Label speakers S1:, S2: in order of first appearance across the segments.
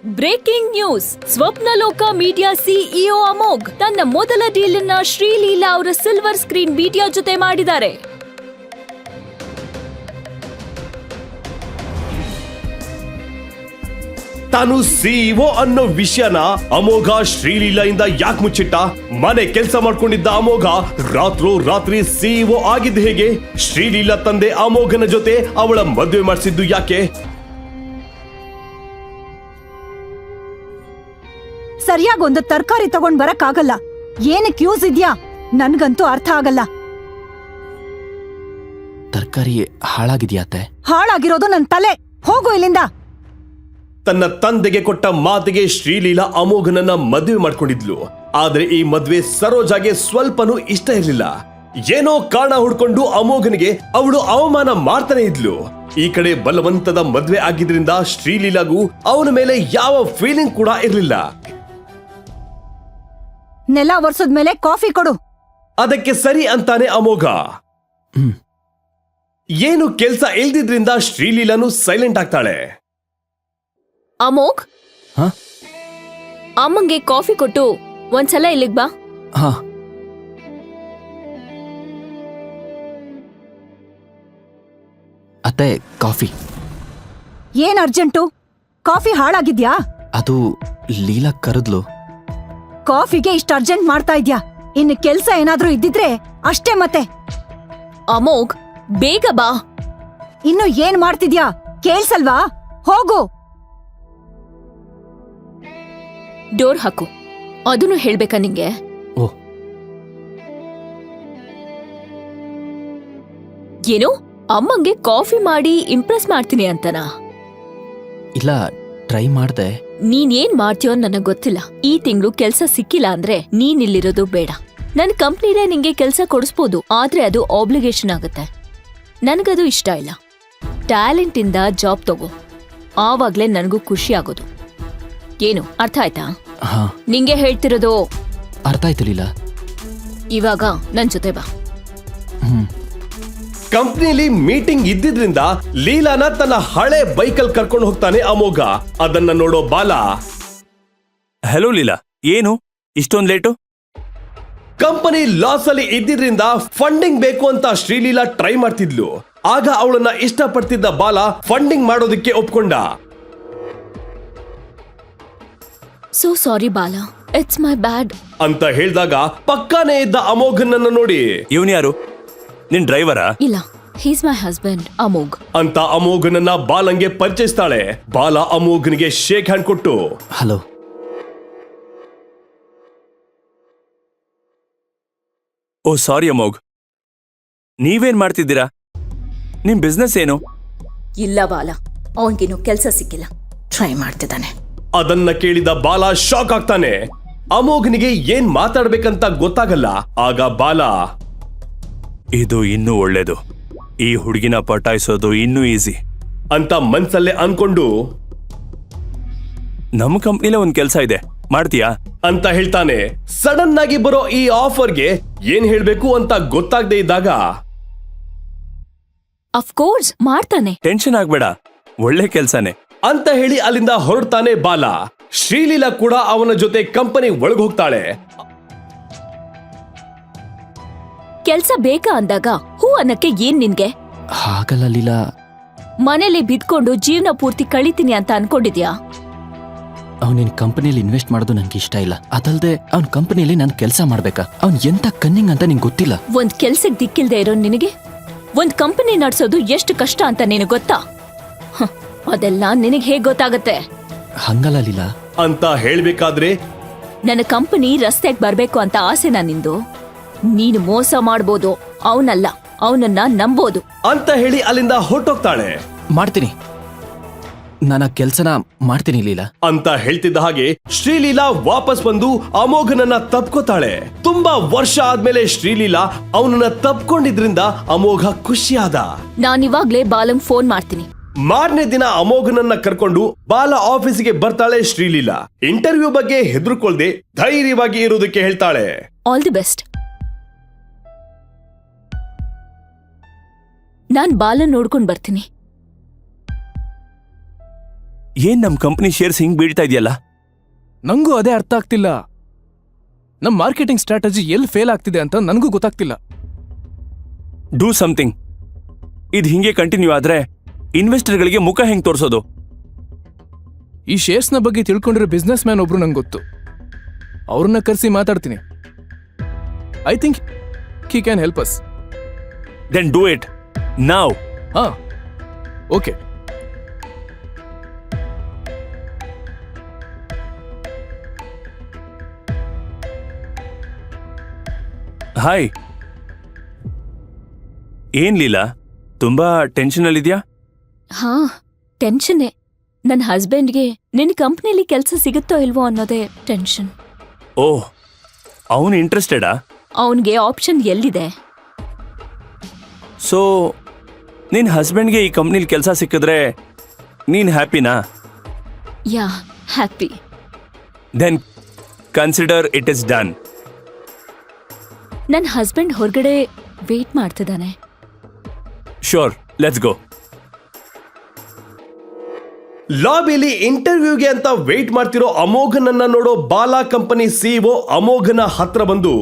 S1: Breaking news. Swapnaloka media CEO Amogh ತನ್ನ ಮೊದಲ deal ಅನ್ನ ಶ್ರೀಲೀಲಾ ಅವರ ಸಿಲ್ವರ್ ಸ್ಕ್ರೀನ್ ಮೀಡಿಯಾ ಜೊತೆ ಮಾಡಿದ್ದಾರೆ.
S2: ತಾನು ಸಿಇಒ ಅನ್ನೋ ವಿಷಯನ ಅಮೋಘ ಶ್ರೀಲೀಲಾ ಇಂದ ಯಾಕೆ ಮುಚ್ಚಿಟ್ಟ? ಮನೆ ಕೆಲಸ ಮಾಡ್ಕೊಂಡಿದ್ದ ಅಮೋಘ ರಾತ್ರಿ ಸಿಇಒ ಆಗಿದ್ದು ಹೇಗೆ? ಶ್ರೀಲೀಲಾ ತಂದೆ ಅಮೋಘನ ಜೊತೆ ಅವಳ ಮದುವೆ ಮಾಡಿಸಿದ್ದು ಯಾಕೆ?
S3: ಸರಿಯಾಗಿ ಒಂದು ತರಕಾರಿ ತಗೊಂಡ್ ಬರಕ್ಕಾಗಲ್ಲ. ಏನಕ್ಕೆ ಯೂಸ್ ಇದ್ಯಾ? ನನ್ಗಂತೂ ಅರ್ಥ ಆಗಲ್ಲ.
S4: ತರಕಾರಿ ಹಾಳಾಗಿದ್ಯಾತೆ?
S3: ಹಾಳಾಗಿರೋದು ನನ್ ತಲೆ. ಹೋಗು ಇಲ್ಲಿಂದ.
S2: ತನ್ನ ತಂದೆಗೆ ಕೊಟ್ಟ ಮಾತಿಗೆ ಶ್ರೀಲೀಲಾ ಅಮೋಘನನ್ನ ಮದುವೆ ಮಾಡ್ಕೊಂಡಿದ್ಲು. ಆದ್ರೆ ಈ ಮದ್ವೆ ಸರೋಜಾಗೆ ಸ್ವಲ್ಪನೂ ಇಷ್ಟ ಇರಲಿಲ್ಲ. ಏನೋ ಕಾರಣ ಹುಡ್ಕೊಂಡು ಅಮೋಘನಿಗೆ ಅವಳು ಅವಮಾನ ಮಾಡ್ತಾನೆ ಇದ್ಲು. ಈ ಕಡೆ ಬಲವಂತದ ಮದ್ವೆ ಆಗಿದ್ರಿಂದ ಶ್ರೀಲೀಲಾಗೂ ಅವನ ಮೇಲೆ ಯಾವ ಫೀಲಿಂಗ್ ಕೂಡ ಇರಲಿಲ್ಲ.
S3: ನೆಲ ಒರ್ಸದ್ಮೇಲೆ ಕಾಫಿ ಕೊಡು.
S2: ಅದಕ್ಕೆ ಸರಿ ಅಂತಾನೆ ಅಮೋಘ. ಏನು ಕೆಲ್ಸ ಇಲ್ದಿದ್ರಿಂದ ಶ್ರೀಲೀಲಾನು ಸೈಲೆಂಟ್ ಆಗ್ತಾಳೆ.
S1: ಅಮೋಘ್, ಅಮ್ಮಂಗೆ ಕಾಫಿ ಕೊಟ್ಟು ಒಂದ್ಸಲ ಇಲ್ಲಿಗ್ ಬಾ.
S4: ಅತ್ತೆ, ಕಾಫಿ.
S3: ಏನ್ ಅರ್ಜೆಂಟು? ಕಾಫಿ ಹಾಳಾಗಿದ್ಯಾ?
S4: ಅದು ಲೀಲಾ ಕರೆದ್ಲು.
S3: ಕಾಫಿಗೆ ಇಷ್ಟ ಅರ್ಜೆಂಟ್ ಮಾಡ್ತಾ ಇದ್ಯಾ? ಇನ್ನು ಕೆಲ್ಸ ಏನಾದ್ರೂ ಇದ್ದಿದ್ರೆ ಅಷ್ಟೇ. ಮತ್ತೆ
S1: ಅಮೋಘ್, ಬೇಗ ಬಾ.
S3: ಇನ್ನು ಏನ್ ಮಾಡ್ತಿದ್ಯಾ? ಕೇಳ್ಸಲ್ವಾ? ಹೋಗು.
S1: ಡೋರ್ ಹಾಕು. ಅದನ್ನು ಹೇಳ್ಬೇಕಾ ನಿಂಗೆ?
S4: ಓ,
S1: ಏನು, ಅಮ್ಮಂಗೆ ಕಾಫಿ ಮಾಡಿ ಇಂಪ್ರೆಸ್ ಮಾಡ್ತೀನಿ ಅಂತನಾ?
S4: ಇಲ್ಲ, ಟ್ರೈ ಮಾಡ್ದೆ.
S1: ನೀನ್ ಏನ್ ಮಾಡ್ತೀಯೋ ನನಗ್ ಗೊತ್ತಿಲ್ಲ. ಈ ತಿಂಗಳು ಕೆಲ್ಸ ಸಿಕ್ಕಿಲ್ಲ ಅಂದ್ರೆ ನೀನ್ ಇಲ್ಲಿರೋದು ಬೇಡ. ನನ್ ಕಂಪ್ನಿಲೇ ನಿಂಗೆ ಕೆಲ್ಸ ಕೊಡಿಸ್ಬೋದು, ಆದ್ರೆ ಅದು ಆಬ್ಲಿಗೇಷನ್ ಆಗುತ್ತೆ. ನನ್ಗದು ಇಷ್ಟ ಇಲ್ಲ. ಟ್ಯಾಲೆಂಟ್ ಇಂದ ಜಾಬ್ ತಗೋ, ಆವಾಗ್ಲೇ ನನಗೂ ಖುಷಿ ಆಗೋದು. ಏನು, ಅರ್ಥ ಆಯ್ತಾ? ನಿಂಗೆ ಹೇಳ್ತಿರೋದು
S4: ಅರ್ಥ ಆಯ್ತು ಲೀಲಾ.
S1: ಇವಾಗ ನನ್ ಜೊತೆ ಬಾ.
S2: ಕಂಪ್ನಿಲಿ ಮೀಟಿಂಗ್ ಇದ್ದಿದ್ರಿಂದ ಲೀಲಾನ ತನ್ನ ಹಳೆ ಬೈಕಲ್ ಕರ್ಕೊಂಡು ಹೋಗ್ತಾನೆ ಅಮೋಘ. ಅದನ್ನ ನೋಡೋ ಬಾಲ,
S5: ಹಲೋ ಲೀಲಾ, ಏನು ಇಷ್ಟೊಂದ್ ಲೇಟು?
S2: ಕಂಪನಿ ಲಾಸ್ ಅಲ್ಲಿ ಇದ್ದಿದ್ರಿಂದ ಫಂಡಿಂಗ್ ಬೇಕು ಅಂತ ಶ್ರೀಲೀಲಾ ಟ್ರೈ ಮಾಡ್ತಿದ್ಲು. ಆಗ ಅವಳನ್ನ ಇಷ್ಟಪಡ್ತಿದ್ದ ಬಾಲ ಫಂಡಿಂಗ್ ಮಾಡೋದಕ್ಕೆ ಒಪ್ಕೊಂಡ.
S1: ಸೋ ಸಾರಿ ಬಾಲ, ಇಟ್ಸ್ ಮೈ ಬ್ಯಾಡ್
S2: ಅಂತ ಹೇಳ್ದಾಗ ಪಕ್ಕಾನೇ ಇದ್ದ ಅಮೋಘನನ್ನ ನೋಡಿ,
S5: ಇವನ್ ಯಾರು? ನಿನ್ ಡ್ರೈವರಾ?
S1: ಇಲ್ಲ, ಹೀಸ್ ಮೈ ಹಸ್ಬೆಂಡ್ ಅಮೋಘ್
S2: ಅಂತ ಅಮೋಘನನ್ನ ಬಾಲಂಗೆ ಪರಿಚಯಿಸ್ತಾಳೆ. ಬಾಲ ಅಮೋಘನಿಗೆ ಶೇಕ್ ಹ್ಯಾಂಡ್ ಕೊಟ್ಟು,
S4: ಹಲೋ.
S5: ಓ ಸಾರಿ ಅಮೋಘ್, ನೀವೇನ್ ಮಾಡ್ತಿದ್ದೀರಾ? ನಿಮ್ ಬಿಸ್ನೆಸ್ ಏನು?
S1: ಇಲ್ಲ ಬಾಲ, ಅವನ್ಗಿನ್ನು ಕೆಲ್ಸ ಸಿಕ್ಕಿಲ್ಲ, ಟ್ರೈ ಮಾಡ್ತಿದ್ದಾನೆ.
S2: ಅದನ್ನ ಕೇಳಿದ ಬಾಲ ಶಾಕ್ ಆಗ್ತಾನೆ. ಅಮೋಘನಿಗೆ ಏನ್ ಮಾತಾಡ್ಬೇಕಂತ ಗೊತ್ತಾಗಲ್ಲ. ಆಗ ಬಾಲ,
S5: ಇದು ಇನ್ನೂ ಒಳ್ಳೇದು. ಈ ಹುಡುಗಿನ ಪಟಾಯಿಸೋದು ಇನ್ನೂ ಈಸಿ
S2: ಅಂತ ಮನ್ಸಲ್ಲೇ ಅನ್ಕೊಂಡು,
S5: ನಮ್ ಕಂಪ್ನಿಲೇ ಒಂದ್ ಕೆಲ್ಸ ಇದೆ, ಮಾಡ್ತೀಯಾ
S2: ಅಂತ ಹೇಳ್ತಾನೆ. ಸಡನ್ ಆಗಿ ಬರೋ ಈ ಆಫರ್ಗೆ ಏನ್ ಹೇಳ್ಬೇಕು ಅಂತ ಗೊತ್ತಾಗದೆ ಇದ್ದಾಗ,
S1: ಅಫ್ಕೋರ್ಸ್ ಮಾಡ್ತಾನೆ,
S5: ಟೆನ್ಷನ್ ಆಗ್ಬೇಡ, ಒಳ್ಳೆ ಕೆಲ್ಸನೇ
S2: ಅಂತ ಹೇಳಿ ಅಲ್ಲಿಂದ ಹೊರಡ್ತಾನೆ ಬಾಲ. ಶ್ರೀಲೀಲಾ ಕೂಡ ಅವನ ಜೊತೆ ಕಂಪನಿ ಒಳಗ್ ಹೋಗ್ತಾಳೆ.
S1: ಕೆಲ್ಸ ಬೇಕಾ ಅಂದಾಗ ಹೂ ಅನ್ನಕ್ಕೆ ಏನ್ ನಿನ್ಗೆ?
S4: ಹಾಗಲ್ಲ ಲೀಲಾ.
S1: ಮನೇಲಿ ಬಿದ್ಕೊಂಡು ಜೀವನ ಪೂರ್ತಿ ಕಳಿತೀನಿ ಅಂತ ಅನ್ಕೊಂಡಿದ್ಯಾ?
S4: ಅವನಿನ್ ಕಂಪನಿಯಲ್ಲಿ ಇನ್ವೆಸ್ಟ್ ಮಾಡೋದು ನನ್ಗೆ ಇಷ್ಟ ಇಲ್ಲ. ಅದಲ್ದೆ ಅವ್ನ ಕಂಪನಿಯಲ್ಲಿ ನಾನು ಕೆಲಸ ಮಾಡ್ಬೇಕಾ? ಅವ್ನ್ ಎಂತ ಕನ್ನಿಂಗ್ ಅಂತ ನಿಂಗೆ ಗೊತ್ತಿಲ್ಲ.
S1: ಒಂದ್ ಕೆಲ್ಸಕ್ ದಿಕ್ಕಿಲ್ದೆ ಇರೋ ನಿನಗೆ ಒಂದ್ ಕಂಪನಿ ನಡ್ಸೋದು ಎಷ್ಟು ಕಷ್ಟ ಅಂತ ನಿನಗ್ ಗೊತ್ತಾ? ಅದೆಲ್ಲ ನಿನಗ್ ಹೇಗ್ ಗೊತ್ತಾಗತ್ತೆ?
S4: ಹಂಗಲ್ಲ ಲೀಲಾ.
S2: ಅಂತ ಹೇಳ್ಬೇಕಾದ್ರೆ,
S1: ನನ್ನ ಕಂಪನಿ ರಸ್ತೆಗ್ ಬರ್ಬೇಕು ಅಂತ ಆಸೆನಾ ನಿಂದು? ನೀನು ಮೋಸ ಮಾಡ್ಬೋದು, ಅವನಲ್ಲ, ಅವನನ್ನ ನಂಬೋದು
S2: ಅಂತ ಹೇಳಿ ಅಲ್ಲಿಂದ ಹೊರಟೋಗ್ತಾಳೆ.
S4: ಮಾಡ್ತೀನಿ, ನಾನು ಆ ಕೆಲ್ಸನ ಮಾಡ್ತೀನಿ ಲೀಲಾ
S2: ಅಂತ ಹೇಳ್ತಿದ್ದ ಹಾಗೆ ಶ್ರೀಲೀಲಾ ವಾಪಸ್ ಬಂದು ಅಮೋಘನನ್ನ ತಪ್ಕೋತಾಳೆ. ತುಂಬಾ ವರ್ಷ ಆದ್ಮೇಲೆ ಶ್ರೀಲೀಲಾ ಅವನನ್ನ ತಪ್ಕೊಂಡಿದ್ರಿಂದ ಅಮೋಘ ಖುಷಿಯಾದ.
S1: ನಾನಿವಾಗ್ಲೇ ಬಾಲಂಗ್ ಫೋನ್ ಮಾಡ್ತೀನಿ.
S2: ಮಾರನೇ ದಿನ ಅಮೋಘನನ್ನ ಕರ್ಕೊಂಡು ಬಾಲ ಆಫೀಸಿಗೆ ಬರ್ತಾಳೆ ಶ್ರೀಲೀಲಾ. ಇಂಟರ್ವ್ಯೂ ಬಗ್ಗೆ ಹೆದರ್ಕೊಳ್ದೆ ಧೈರ್ಯವಾಗಿ ಇರೋದಕ್ಕೆ ಹೇಳ್ತಾಳೆ.
S1: All the best. ನಾನ್ ಬಾಲನ್ ನೋಡ್ಕೊಂಡ್ ಬರ್ತೀನಿ.
S5: ಏನ್ ನಮ್ ಕಂಪ್ನಿ ಶೇರ್ಸ್ ಹಿಂಗ್ ಬೀಳ್ತಾ ಇದೆಯಲ್ಲ?
S6: ನಂಗೂ ಅದೇ ಅರ್ಥ ಆಗ್ತಿಲ್ಲ. ನಮ್ ಮಾರ್ಕೆಟಿಂಗ್ ಸ್ಟ್ರಾಟಜಿ ಎಲ್ಲಿ ಫೇಲ್ ಆಗ್ತಿದೆ ಅಂತ ನನಗೂ ಗೊತ್ತಾಗ್ತಿಲ್ಲ.
S5: Do something. ಇದು ಹಿಂಗೆ ಕಂಟಿನ್ಯೂ ಆದ್ರೆ ಇನ್ವೆಸ್ಟರ್ಗಳಿಗೆ ಮುಖ ಹೆಂಗ್ ತೋರ್ಸೋದು?
S6: ಈ ಶೇರ್ಸ್ನ ಬಗ್ಗೆ ತಿಳ್ಕೊಂಡಿರೋ ಬಿಸ್ನೆಸ್ ಮ್ಯಾನ್ ಒಬ್ರು ನಂಗೆ ಗೊತ್ತು. ಅವ್ರನ್ನ ಕರೆಸಿ ಮಾತಾಡ್ತೀನಿ. I think he can help us.
S5: Then do it ನಾವ್.
S6: ಹಾ, ಓಕೆ.
S5: ಹಾಯ್. ಏನ್ ಲೀಲಾ, ತುಂಬಾ ಟೆನ್ಷನ್ ಅಲ್ಲಿದ್ಯಾ?
S1: ಹಾ, ಟೆನ್ಷನ್ನೇ. ನನ್ನ ಹಸ್ಬೆಂಡ್ಗೆ ನಿನ್ನ ಕಂಪ್ನಿಲಿ ಕೆಲಸ ಸಿಗುತ್ತೋ ಇಲ್ವೋ ಅನ್ನೋದೇ ಟೆನ್ಷನ್.
S5: ಓಹ್, ಅವನು ಇಂಟ್ರೆಸ್ಟೆಡಾ?
S1: ಅವನಿಗೆ ಆಪ್ಷನ್ ಎಲ್ಲಿದೆ?
S5: ಸೊ ನಿನ್ ಹಸ್ಬೆಂಡ್ಗೆ ಈ ಕಂಪ್ನಿಲಿ ಕೆಲಸ ಸಿಕ್ಕಿದ್ರೆ ನೀನ್ ಹ್ಯಾಪಿನಾ?
S1: Yeah, happy.
S5: Then consider it is done.
S1: ನನ್ನ ಹಸ್ಬೆಂಡ್ ಹೊರಗಡೆ ವೇಟ್ ಮಾಡ್ತಿದ್ದಾನೆ.
S5: Sure, let's go.
S2: ಲಾಬಿಲಿ ಇಂಟರ್ವ್ಯೂಗೆ ಅಂತ ವೇಟ್ ಮಾಡ್ತಿರೋ ಅಮೋಘನನ್ನ ನೋಡೋ ಬಾಲಾ ಕಂಪನಿ ಸಿಇಒ ಅಮೋಘನ ಹತ್ರ ಬಂದು,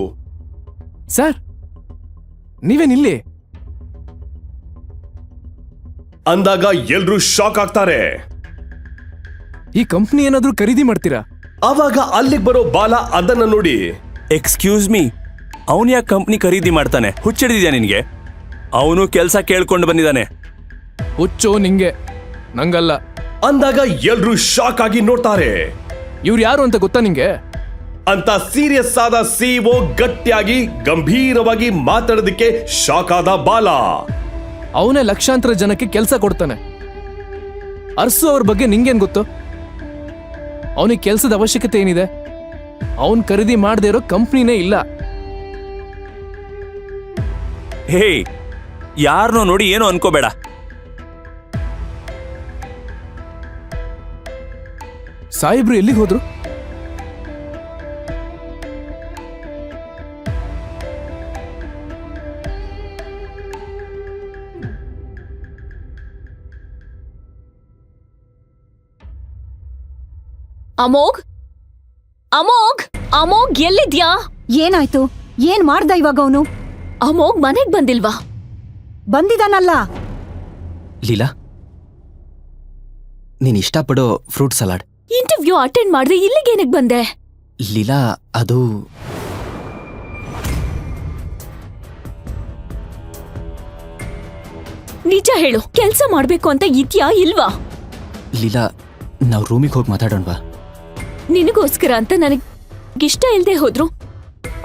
S6: ಸರ್, ನೀವೇನಿಲ್ಲಿ?
S2: ಅಂದಾಗ ಎಲ್ರೂ ಶಾಕ್ ಆಗ್ತಾರೆ.
S6: ಈ ಕಂಪ್ನಿ ಏನಾದ್ರೂ ಖರೀದಿ ಮಾಡ್ತೀರಾ?
S2: ಆವಾಗ ಅಲ್ಲಿಗೆ ಬರೋ ಬಾಲಾ ಅದನ್ನ ನೋಡಿ,
S5: ಎಕ್ಸ್ಕ್ಯೂಸ್ ಮೀ, ಅವನು ಯಾಕೆ ಕಂಪ್ನಿ ಖರೀದಿ ಮಾಡ್ತಾನೆ? ಹುಚ್ಚಿಡಿದ್ಯಾ ನಿನ್ಗೆ? ಅವನು ಕೆಲಸ ಕೇಳ್ಕೊಂಡು ಬಂದಿದ್ದಾನೆ.
S6: ಹುಚ್ಚೋ ನಿಂಗೆ, ನಂಗಲ್ಲ.
S2: ಅಂದಾಗ ಎಲ್ರೂ ಶಾಕ್ ಆಗಿ ನೋಡ್ತಾರೆ.
S6: ಇವ್ರು ಯಾರು ಅಂತ ಗೊತ್ತಾ ನಿಂಗೆ?
S2: ಅಂತ ಸೀರಿಯಸ್ ಆದ ಸಿಇಒ ಗಟ್ಟಿಯಾಗಿ ಗಂಭೀರವಾಗಿ ಮಾತಾಡೋದಕ್ಕೆ ಶಾಕ್ ಆದ ಬಾಲಾ.
S6: ಅವನೇ ಲಕ್ಷಾಂತರ ಜನಕ್ಕೆ ಕೆಲಸ ಕೊಡ್ತಾನೆ. ಅರ್ಸು ಅವ್ರ ಬಗ್ಗೆ ನಿಂಗೇನ್ ಗೊತ್ತು? ಅವನಿಗೆ ಕೆಲಸದ ಅವಶ್ಯಕತೆ ಏನಿದೆ? ಅವನ್ ಖರೀದಿ ಮಾಡದೇ ಇರೋ ಕಂಪ್ನಿನೇ ಇಲ್ಲ.
S5: ಹೇ, ಯಾರನ್ನೋ ನೋಡಿ ಏನೋ ಅನ್ಕೋಬೇಡ.
S6: ಸಾಹೇಬ್ರು ಎಲ್ಲಿಗೆ ಹೋದ್ರು?
S1: ಅಮೋಘ್, ಅಮೋಘ್, ಅಮೋಘ್ ಎಲ್ಲಿದ್ಯಾ?
S3: ಏನಾಯ್ತು? ಏನ್ ಮಾಡ್ದ ಇವಾಗ ಅವನು?
S1: ಅಮೋಘ್ ಮನೆಗ್ ಬಂದಿಲ್ವಾ?
S3: ಬಂದಿದಾನಲ್ಲ.
S4: ಲೀಲಾ, ನೀನ್ ಇಷ್ಟಪಡೋ ಫ್ರೂಟ್ ಸಲಾಡ್.
S1: ಇಂಟರ್ವ್ಯೂ ಅಟೆಂಡ್ ಮಾಡ್ದೆ ಇಲ್ಲಿಗೇನಕ್ ಬಂದೆ?
S4: ಲೀಲಾ, ಅದು
S1: ನಿಜ ಹೇಳು, ಕೆಲ್ಸ ಮಾಡ್ಬೇಕು ಅಂತ ಇದ್ಯಾ ಇಲ್ವಾ?
S4: ಲೀಲಾ, ನಾವು ರೂಮಿಗೆ ಹೋಗಿ ಮಾತಾಡೋಣವಾ?
S1: ನಿನಗೋಸ್ಕರ ಅಂತ ನನಗ್ ಇಷ್ಟ ಇಲ್ದೆ ಹೋದ್ರು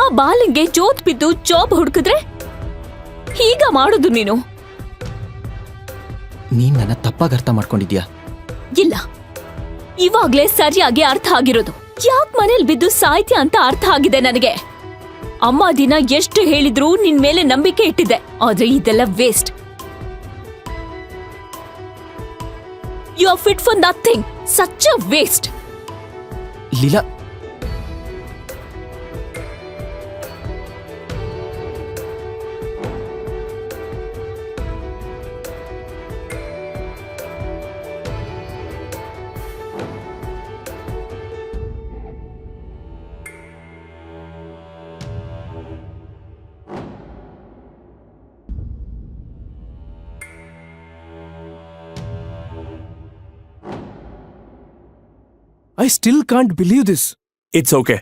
S1: ಆ ಬಾಲಿಂಗೆ ಜೋತ್ ಬಿದ್ದು ಜಾಬ್ ಹುಡುಕಿದ್ರೆ ಹೀಗ ಮಾಡುದು ನೀನು?
S4: ನೀನ್ ನನ್ನ ತಪ್ಪಾಗಿ ಅರ್ಥ ಮಾಡ್ಕೊಂಡಿದ್ಯಾ?
S1: ಇಲ್ಲ, ಇವಾಗ್ಲೇ ಸರಿಯಾಗಿ ಅರ್ಥ ಆಗಿರೋದು. ಯಾಕ್ ಮನೇಲಿ ಬಿದ್ದು ಸಾಯ್ತ್ಯ ಅಂತ ಅರ್ಥ ಆಗಿದೆ ನನಗೆ. ಅಮ್ಮ ದಿನ ಎಷ್ಟು ಹೇಳಿದ್ರು ನಿನ್ ಮೇಲೆ ನಂಬಿಕೆ ಇಟ್ಟಿದ್ದೆ, ಆದ್ರೆ ಇದೆಲ್ಲ waste. You are fit for nothing. Such a waste.
S4: Leela,
S6: I still can't believe this.
S5: It's okay.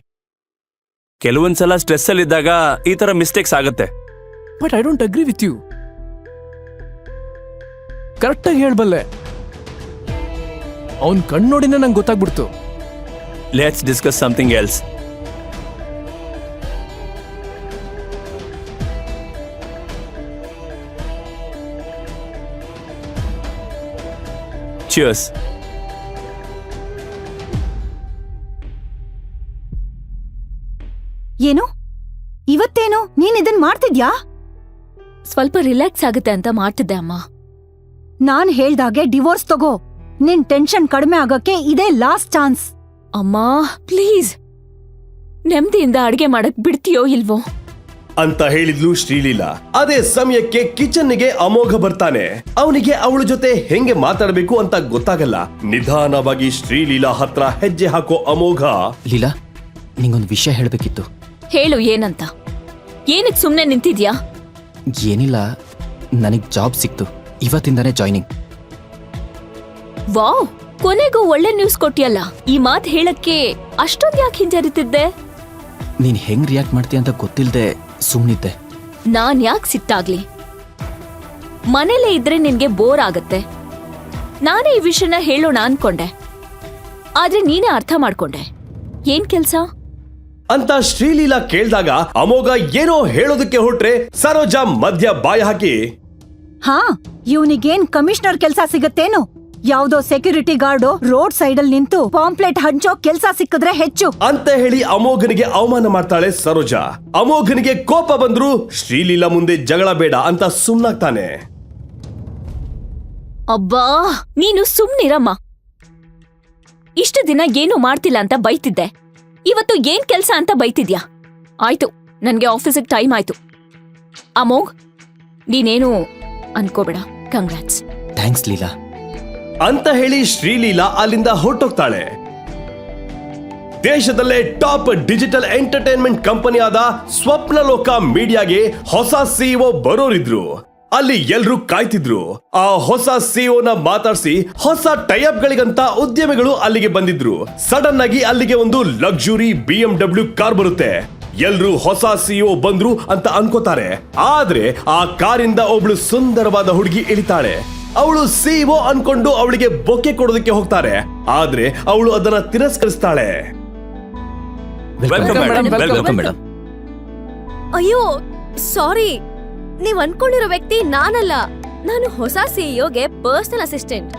S5: ಕೆಲವೊಂದ್ಸಲ ಸ್ಟ್ರೆಸ್ ಅಲ್ಲಿದ್ದಾಗ ಈ ತರ ಮಿಸ್ಟೇಕ್ಸ್ ಆಗುತ್ತೆ.
S6: But I don't agree with you. ಕರೆಕ್ಟಾಗಿ ಹೇಳ್ಬಲ್ಲೆ. ಅವನ್ ಕಣ್ಣೋಡಿನೇ ನಂಗೆ ಗೊತ್ತಾಗ್ಬಿಡ್ತು.
S5: Let's discuss something else. Cheers.
S3: ಏನು ಇವತ್ತೇನು ನೀನ್ ಇದನ್ ಮಾಡ್ತಿದ್ಯಾ?
S1: ಸ್ವಲ್ಪ ರಿಲ್ಯಾಕ್ಸ್ ಆಗುತ್ತೆ ಅಂತ ಮಾಡ್ತಿದ್ದೆ ಅಮ್ಮ.
S3: ನಾನ್ ಹೇಳ್ದಾಗೆ ಡಿವೋರ್ಸ್ ತಗೋ. ನಿನ್ ಟೆನ್ಷನ್ ಕಡಿಮೆ ಆಗಕ್ಕೆ ಇದೇ ಲಾಸ್ಟ್ ಚಾನ್ಸ್.
S1: ಅಮ್ಮ ಪ್ಲೀಸ್, ನೆಮ್ಮದಿಯಿಂದ ಅಡ್ಗೆ ಮಾಡಕ್ ಬಿಡ್ತೀಯೋ ಇಲ್ವೋ?
S2: ಅಂತ ಹೇಳಿದ್ಲು ಶ್ರೀಲೀಲಾ. ಅದೇ ಸಮಯಕ್ಕೆ ಕಿಚನ್ನಿಗೆ ಅಮೋಘ ಬರ್ತಾನೆ. ಅವನಿಗೆ ಅವಳ ಜೊತೆ ಹೆಂಗೆ ಮಾತಾಡಬೇಕು ಅಂತ ಗೊತ್ತಾಗಲ್ಲ. ನಿಧಾನವಾಗಿ ಶ್ರೀಲೀಲಾ ಹತ್ರ ಹೆಜ್ಜೆ ಹಾಕೋ ಅಮೋಘ,
S4: ಲೀಲಾ, ನಿಂಗೊಂದು ವಿಷಯ ಹೇಳಬೇಕಿತ್ತು.
S1: ಹೇಳು ಏನಂತ. ಏನಕ್ ಸುಮ್ನೆ ನಿಂತಿದ್ಯಾ?
S4: ಏನಿಲ್ಲ, ನನಗೆ ಜಾಬ್ ಸಿಕ್ತು. ಇವತ್ತಿಂದಾನೇ ಜಾಯ್ನಿಂಗ್.
S1: ವಾವ್, ಕೊನೆಗೂ ಒಳ್ಳೆ ನ್ಯೂಸ್ ಕೊಟ್ಟಿಯಲ್ಲ. ಈ ಮಾತ್ ಹೇಳಕ್ಕೆ ಅಷ್ಟೊಂದ್ ಯಾಕೆ ಹಿಂಜರಿತಿದ್ದೆ?
S4: ನೀನ್ ಹೆಂಗ್ ರಿಯಾಕ್ಟ್ ಮಾಡ್ತೀಯ ಅಂತ ಗೊತ್ತಿಲ್ಲದೆ ಸುಮ್ನಿದ್ದೆ.
S1: ನಾನ್ ಯಾಕೆ ಸಿಟ್ಟಾಗ್ಲಿ? ಮನೇಲೇ ಇದ್ರೆ ನಿನ್ಗೆ ಬೋರ್ ಆಗತ್ತೆ. ನಾನೇ ಈ ವಿಷಯನ ಹೇಳೋಣ ಅನ್ಕೊಂಡೆ, ಆದ್ರೆ ನೀನೇ ಅರ್ಥ ಮಾಡ್ಕೊಂಡೆ. ಏನ್ ಕೆಲ್ಸ
S2: ಅಂತ ಶ್ರೀಲೀಲಾ ಕೇಳ್ದಾಗ ಅಮೋಘ ಏನೋ ಹೇಳೋದಕ್ಕೆ ಹೊರಟ್ರೆ ಸರೋಜಾ ಮಧ್ಯ ಬಾಯ ಹಾಕಿ,
S3: ಹಾ, ಇವನಿಗೇನ್ ಕಮಿಷನರ್ ಕೆಲ್ಸ ಸಿಗತ್ತೇನು? ಯಾವ್ದೋ ಸೆಕ್ಯೂರಿಟಿ ಗಾರ್ಡು ರೋಡ್ ಸೈಡ್ ಅಲ್ಲಿ ನಿಂತು ಪಾಂಪ್ಲೆಟ್ ಹಂಚೋ ಕೆಲ್ಸ ಸಿಕ್ಕಿದ್ರೆ ಹೆಚ್ಚು
S2: ಅಂತ ಹೇಳಿ ಅಮೋಘನಿಗೆ ಅವಮಾನ ಮಾಡ್ತಾಳೆ ಸರೋಜಾ. ಅಮೋಘನಿಗೆ ಕೋಪ ಬಂದ್ರು ಶ್ರೀಲೀಲಾ ಮುಂದೆ ಜಗಳ ಬೇಡ ಅಂತ ಸುಮ್ನಾಗ್ತಾನೆ.
S1: ಅಬ್ಬಾ, ನೀನು ಸುಮ್ನಿರಮ್ಮ. ಇಷ್ಟು ದಿನ ಏನು ಮಾಡ್ತಿಲ್ಲ ಅಂತ ಬೈತಿದ್ದೆ, ಇವತ್ತು ಏನ್ ಕೆಲ್ಸ ಅಂತ ಬೈತಿದ್ಯಾ? ಆಯ್ತು, ನನ್ಗೆ ಆಫೀಸಿಗೆ ಟೈಮ್ ಆಯ್ತು. ಅಮೋಘ್, ನೀನೇನು ಅನ್ಕೋಬೇಡ. ಕಂಗ್ರಾಟ್ಸ್.
S4: ಥ್ಯಾಂಕ್ಸ್ ಲೀಲಾ
S2: ಅಂತ ಹೇಳಿ ಶ್ರೀಲೀಲಾ ಅಲ್ಲಿಂದ ಹೊರಟೋಗ್ತಾಳೆ. ದೇಶದಲ್ಲೇ ಟಾಪ್ ಡಿಜಿಟಲ್ ಎಂಟರ್ಟೈನ್ಮೆಂಟ್ ಕಂಪನಿಯಾದ ಸ್ವಪ್ನಲೋಕ ಮೀಡಿಯಾಗೆ ಹೊಸ ಸಿಇಒ ಬರೋರಿದ್ರು. ಅಲ್ಲಿ ಎಲ್ರೂ ಕಾಯ್ತಿದ್ರು. ಆ ಹೊಸ ಸಿಇಒನ ಮಾತಾಡ್ಸಿ ಹೊಸ ಟೈಅಪ್ ಗಳಿಗಂತ ಉದ್ಯಮಿಗಳು ಅಲ್ಲಿಗೆ ಬಂದಿದ್ರು. ಸಡನ್ ಆಗಿ ಅಲ್ಲಿಗೆ ಒಂದು ಲಕ್ಸುರಿ BMW ಕಾರ್ ಬರುತ್ತೆ. ಎಲ್ರೂ ಹೊಸ ಸಿಇಒ ಬಂದ್ರು ಅಂತ ಅನ್ಕೋತಾರೆ. ಆದ್ರೆ ಆ ಕಾರಿಂದ ಒಬ್ಳು ಸುಂದರವಾದ ಹುಡುಗಿ ಇಳಿತಾಳೆ. ಅವಳು ಸಿಇಒ ಅನ್ಕೊಂಡು ಅವಳಿಗೆ ಬೊಕ್ಕೆ ಕೊಡೋದಕ್ಕೆ ಹೋಗ್ತಾರೆ. ಆದ್ರೆ ಅವಳು ಅದನ್ನ ತಿರಸ್ಕರಿಸ್ತಾಳೆ.
S4: Welcome madam.
S7: ಅಯ್ಯೋ ಸಾರಿ, ನೀವ್ ಅನ್ಕೊಂಡಿರೋ ವ್ಯಕ್ತಿ ನಾನಲ್ಲ. ನಾನು ಹೊಸ ಸಿಇಒಗೆ ಪರ್ಸನಲ್ ಅಸಿಸ್ಟೆಂಟ್.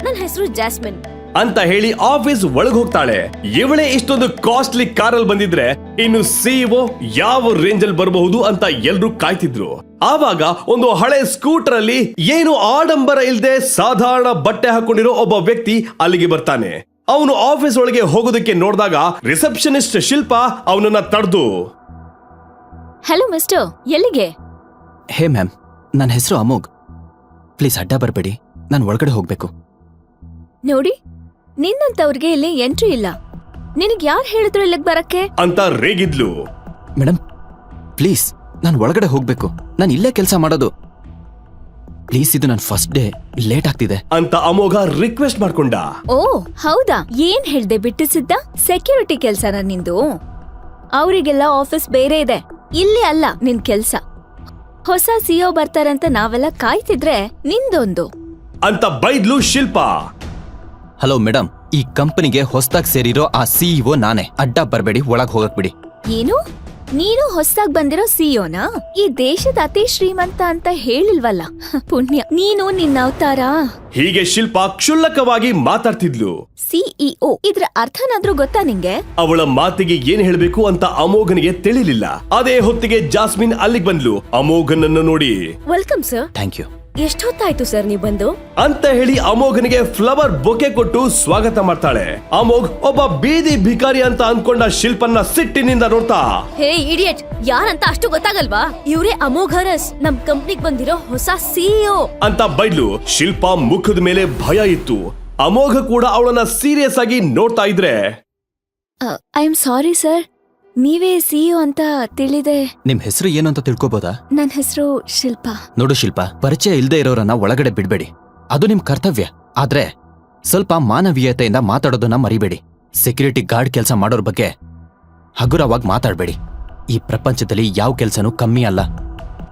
S7: ನನ್ನ ಹೆಸರು ಜಾಸ್ಮಿನ್
S2: ಅಂತ ಹೇಳಿ ಆಫೀಸ್ ಒಳಗ್ ಹೋಗ್ತಾಳೆ. ಇವಳೇ ಇಷ್ಟೊಂದು ಕಾಸ್ಟ್ಲಿ ಕಾರಲ್ಲಿ ಬಂದಿದ್ರೆ ಇನ್ನು ಸಿಇಒ ಯಾವ ರೇಂಜ್ ಅಲ್ಲಿ ಬರಬಹುದು ಅಂತ ಎಲ್ರೂ ಕಾಯ್ತಿದ್ರು. ಆವಾಗ ಒಂದು ಹಳೆ ಸ್ಕೂಟರ್ ಅಲ್ಲಿ ಏನು ಆಡಂಬರ ಇಲ್ದೆ ಸಾಧಾರಣ ಬಟ್ಟೆ ಹಾಕೊಂಡಿರೋ ಒಬ್ಬ ವ್ಯಕ್ತಿ ಅಲ್ಲಿಗೆ ಬರ್ತಾನೆ. ಅವನು ಆಫೀಸ್ ಒಳಗೆ ಹೋಗೋದಕ್ಕೆ ನೋಡಿದಾಗ ರಿಸೆಪ್ಷನಿಸ್ಟ್ ಶಿಲ್ಪಾ ಅವನನ್ನ ತಡೆದು,
S1: ಹಲೋ ಮಿಸ್ಟರ್, ಎಲ್ಲಿಗೆ?
S4: ಹೇ ಮ್ಯಾಮ್, ನನ್ನ ಹೆಸರು ಅಮೋಘ್. ಪ್ಲೀಸ್ ಅಡ್ಡ ಬರಬೇಡಿ, ನಾನು ಒಳಗಡೆ ಹೋಗ್ಬೇಕು.
S1: ನೋಡಿ, ನಿನ್ನಂತವ್ರಿಗೆ ಇಲ್ಲಿ ಎಂಟ್ರಿ ಇಲ್ಲ. ನಿನಗ್ ಯಾರು ಹೇಳಿದ್ರು ಇಲ್ಲಿಗೆ ಬರಕ್ಕೆ
S2: ಅಂತ ರೇಗಿದ್ಲು.
S4: ಮೇಡಮ್ ಪ್ಲೀಸ್, ನಾನು ಒಳಗಡೆ ಹೋಗ್ಬೇಕು. ನಾನು ಇಲ್ಲೇ ಕೆಲಸ ಮಾಡೋದು. ಪ್ಲೀಸ್, ಇದು ನನ್ನ ಫಸ್ಟ್ ಡೇ, ಲೇಟ್ ಆಗ್ತಿದೆ
S2: ಅಂತ ಅಮೋಘ ರಿಕ್ವೆಸ್ಟ್ ಮಾಡ್ಕೊಂಡ.
S1: ಓ ಹೌದಾ, ಏನ್ ಹೇಳ್ದೆ ಬಿಟ್ಟಿಸಿದ್ದ? ಸೆಕ್ಯೂರಿಟಿ ಕೆಲ್ಸನ ನಿಂದು? ಅವರಿಗೆಲ್ಲ ಆಫೀಸ್ ಬೇರೆ ಇದೆ, ಇಲ್ಲಿ ಅಲ್ಲ ನಿನ್ ಕೆಲ್ಸ. ಹೊಸ ಸಿಇಒ ಬರ್ತಾರಂತ ನಾವೆಲ್ಲ ಕಾಯ್ತಿದ್ರೆ ನಿಂದೊಂದು
S2: ಅಂತ ಬೈದ್ಲು ಶಿಲ್ಪಾ.
S4: ಹಲೋ ಮೇಡಮ್, ಈ ಕಂಪನಿಗೆ ಹೊಸದಾಗಿ ಸೇರಿರೋ ಆ ಸಿಇಒ ನಾನೇ. ಅಡ್ಡ ಬರಬೇಡಿ, ಒಳಗ್ ಹೋಗಕ್ ಬಿಡಿ.
S1: ಏನು? ನೀನು ಹೊಸದಾಗ್ ಬಂದಿರೋ ಸಿಇಒನಾ? ಈ ದೇಶದ ಅತಿ ಶ್ರೀಮಂತ ಅಂತ ಹೇಳಿಲ್ವಲ್ಲ? ಪುಣ್ಯ, ನೀನು ನಿನ್ನ ಅವತಾರ.
S2: ಹೀಗೆ ಶಿಲ್ಪಾ ಕ್ಷುಲ್ಲಕವಾಗಿ ಮಾತಾಡ್ತಿದ್ಲು.
S1: ಸಿಇಒ ಇದ್ರ ಅರ್ಥನಾದ್ರೂ ಗೊತ್ತಾ ನಿಂಗೆ?
S2: ಅವಳ ಮಾತಿಗೆ ಏನ್ ಹೇಳ್ಬೇಕು ಅಂತ ಅಮೋಘನಿಗೆ ತಿಳಿಲಿಲ್ಲ. ಅದೇ ಹೊತ್ತಿಗೆ ಜಾಸ್ಮಿನ್ ಅಲ್ಲಿಗೆ ಬಂದ್ಲು. ಅಮೋಘನನ್ನು ನೋಡಿ,
S7: ವೆಲ್ಕಮ್ ಸರ್.
S4: Thank you.
S7: ಎಷ್ಟೊತ್ತಾಯ್ತು ಸರ್ ನೀವು ಬಂದು?
S2: ಅಂತ ಹೇಳಿ ಅಮೋಘನಿಗೆ ಫ್ಲವರ್ ಬೊಕೆ ಕೊಟ್ಟು ಸ್ವಾಗತ ಮಾಡ್ತಾಳೆ. ಅಮೋಘ್ ಒಬ್ಬ ಬೀದಿ ಭಿಕಾರಿ ಅಂತ ಅನ್ಕೊಂಡ ಶಿಲ್ಪನ್ನ ಸಿಟ್ಟಿನಿಂದ ನೋಡ್ತಾ,
S7: ಹೇ ಇಡಿಯಟ್, ಯಾರಂತ ಅಷ್ಟು ಗೊತ್ತಾಗಲ್ವಾ? ಇವ್ರೇ ಅಮೋಘರಸ್, ನಮ್ ಕಂಪ್ನಿಗ್ ಬಂದಿರೋ ಹೊಸ ಸಿಇಒ
S2: ಅಂತ ಬೈದ್ಲು. ಶಿಲ್ಪಾ ಮುಖದ ಮೇಲೆ ಭಯ ಇತ್ತು. ಅಮೋಘ ಕೂಡ ಅವಳನ್ನ ಸೀರಿಯಸ್ ಆಗಿ ನೋಡ್ತಾ ಇದ್ರೆ,
S1: ಐ ಆಮ್ ಸಾರಿ ಸರ್, ನೀವೇ ಸಿಇಒ ಅಂತ ತಿಳಿದೆ.
S4: ನಿಮ್ ಹೆಸರು ಏನು ಅಂತ ತಿಳ್ಕೊಬೋದಾ?
S1: ನನ್ನ ಹೆಸರು ಶಿಲ್ಪಾ.
S4: ನೋಡು ಶಿಲ್ಪಾ, ಪರಿಚಯ ಇಲ್ದೇ ಇರೋರನ್ನ ಒಳಗಡೆ ಬಿಡ್ಬೇಡಿ. ಅದು ನಿಮ್ ಕರ್ತವ್ಯ. ಆದ್ರೆ ಸ್ವಲ್ಪ ಮಾನವೀಯತೆಯಿಂದ ಮಾತಾಡೋದನ್ನ ಮರಿಬೇಡಿ. ಸೆಕ್ಯೂರಿಟಿ ಗಾರ್ಡ್ ಕೆಲಸ ಮಾಡೋರ್ ಬಗ್ಗೆ ಹಗುರವಾಗಿ ಮಾತಾಡಬೇಡಿ. ಈ ಪ್ರಪಂಚದಲ್ಲಿ ಯಾವ ಕೆಲ್ಸನೂ ಕಮ್ಮಿ ಅಲ್ಲ.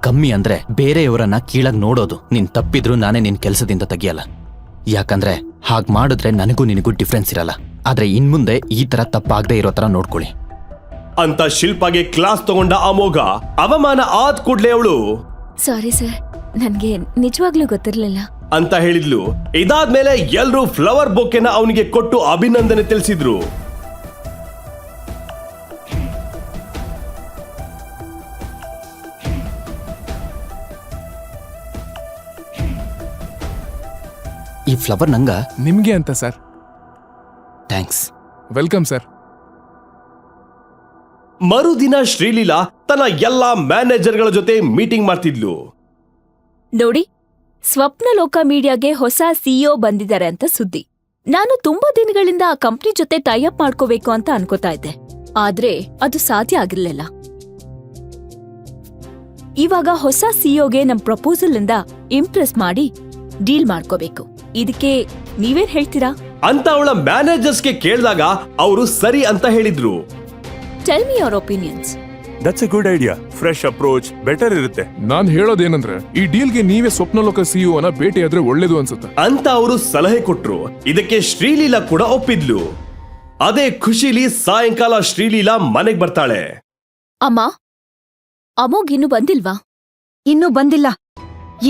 S4: ಕಮ್ಮಿ ಅಂದ್ರೆ ಬೇರೆಯವರನ್ನ ಕೀಳಾಗ್ ನೋಡೋದು. ನೀನ್ ತಪ್ಪಿದ್ರು ನಾನೇ ನಿನ್ ಕೆಲ್ಸದಿಂದ ತೆಗಿಯಲ್ಲ. ಯಾಕಂದ್ರೆ ಹಾಗ್ ಮಾಡಿದ್ರೆ ನನಗೂ ನಿನಗೂ ಡಿಫ್ರೆನ್ಸ್ ಇರಲ್ಲ. ಆದ್ರೆ ಇನ್ಮುಂದೆ ಈ ತರ ತಪ್ಪಾಗದೆ ಇರೋ ತರ ನೋಡ್ಕೊಳ್ಳಿ
S2: ಅಂತ ಶಿಲ್ಪಾಗೆ ಕ್ಲಾಸ್ ತಗೊಂಡ ಅಮೋಘ. ಅವಮಾನ ಆದ್ ಕೂಡ್ಲೆ ಅವಳು,
S1: ಸಾರಿ ಸರ್, ನನ್ಗೆ ನಿಜವಾಗ್ಲೂ ಗೊತ್ತಿರ್ಲಿಲ್ಲ
S2: ಅಂತ ಹೇಳಿದ್ಲು. ಇದಾದ್ಮೇಲೆ ಎಲ್ರೂ ಫ್ಲವರ್ ಬೊಕೆನ ಅವನಿಗೆ ಕೊಟ್ಟು ಅಭಿನಂದನೆ ತಿಳಿಸಿದ್ರು.
S4: ಈ ಫ್ಲವರ್ ನಂಗ?
S6: ನಿಮ್ಗೆ ಅಂತ ಸರ್.
S4: ಥ್ಯಾಂಕ್ಸ್.
S6: Welcome sir.
S2: ಮರುದಿನ ಶ್ರೀಲೀಲಾ ತನ್ನ ಎಲ್ಲಾ ಮ್ಯಾನೇಜರ್ಗಳ ಜೊತೆ ಮೀಟಿಂಗ್ ಮಾಡ್ತಿದ್ಲು.
S1: ನೋಡಿ, ಸ್ವಪ್ನಲೋಕ ಮೀಡಿಯಾಗೆ ಹೊಸ ಸಿಇಒ ಬಂದಿದ್ದಾರೆ ಅಂತ ಸುದ್ದಿ. ನಾನು ತುಂಬಾ ದಿನಗಳಿಂದ ಆ ಕಂಪ್ನಿ ಜೊತೆ ಟೈಅಪ್ ಮಾಡ್ಕೋಬೇಕು ಅಂತ ಅನ್ಕೋತಾ ಇದ್ದೆ, ಆದ್ರೆ ಅದು ಸಾಧ್ಯ ಆಗಿರ್ಲಿಲ್ಲ. ಇವಾಗ ಹೊಸ ಸಿಇಒಗೆ ನಮ್ ಪ್ರಪೋಸಲ್ ಇಂದ ಇಂಪ್ರೆಸ್ ಮಾಡಿ ಡೀಲ್ ಮಾಡ್ಕೋಬೇಕು. ಇದಕ್ಕೆ ನೀವೇನ್ ಹೇಳ್ತೀರಾ
S2: ಅಂತ ಅವಳ ಮ್ಯಾನೇಜರ್ಸ್ಗೆ ಕೇಳಿದಾಗ ಅವರು ಸರಿ ಅಂತ ಹೇಳಿದ್ರು.
S1: Tell me your opinions.
S5: That's A good idea. Fresh approach better ಇರುತ್ತೆ.
S6: ನಾನ್ ಹೇಳೋದೇನಂದ್ರೆ ಈ ಡೀಲ್ಗೆ ನೀವೇ ಸ್ವಪ್ನಲೋಕ ಸಿಇಒನ ಭೇಟಿಯಾದ್ರೆ ಒಳ್ಳೇದು ಅನ್ಸುತ್ತೆ
S2: ಅಂತ ಅವರು ಸಲಹೆ ಕೊಟ್ರು. ಇದಕ್ಕೆ ಶ್ರೀಲೀಲಾ ಕೂಡ ಒಪ್ಪಿದ್ಲು. ಅದೇ ಖುಷಿಲಿ ಸಾಯಂಕಾಲ ಶ್ರೀಲೀಲಾ ಮನೆಗ್ ಬರ್ತಾಳೆ.
S1: ಅಮ್ಮ, ಅಮೋಘ್ ಇನ್ನು ಬಂದಿಲ್ವಾ?
S3: ಇನ್ನೂ ಬಂದಿಲ್ಲ.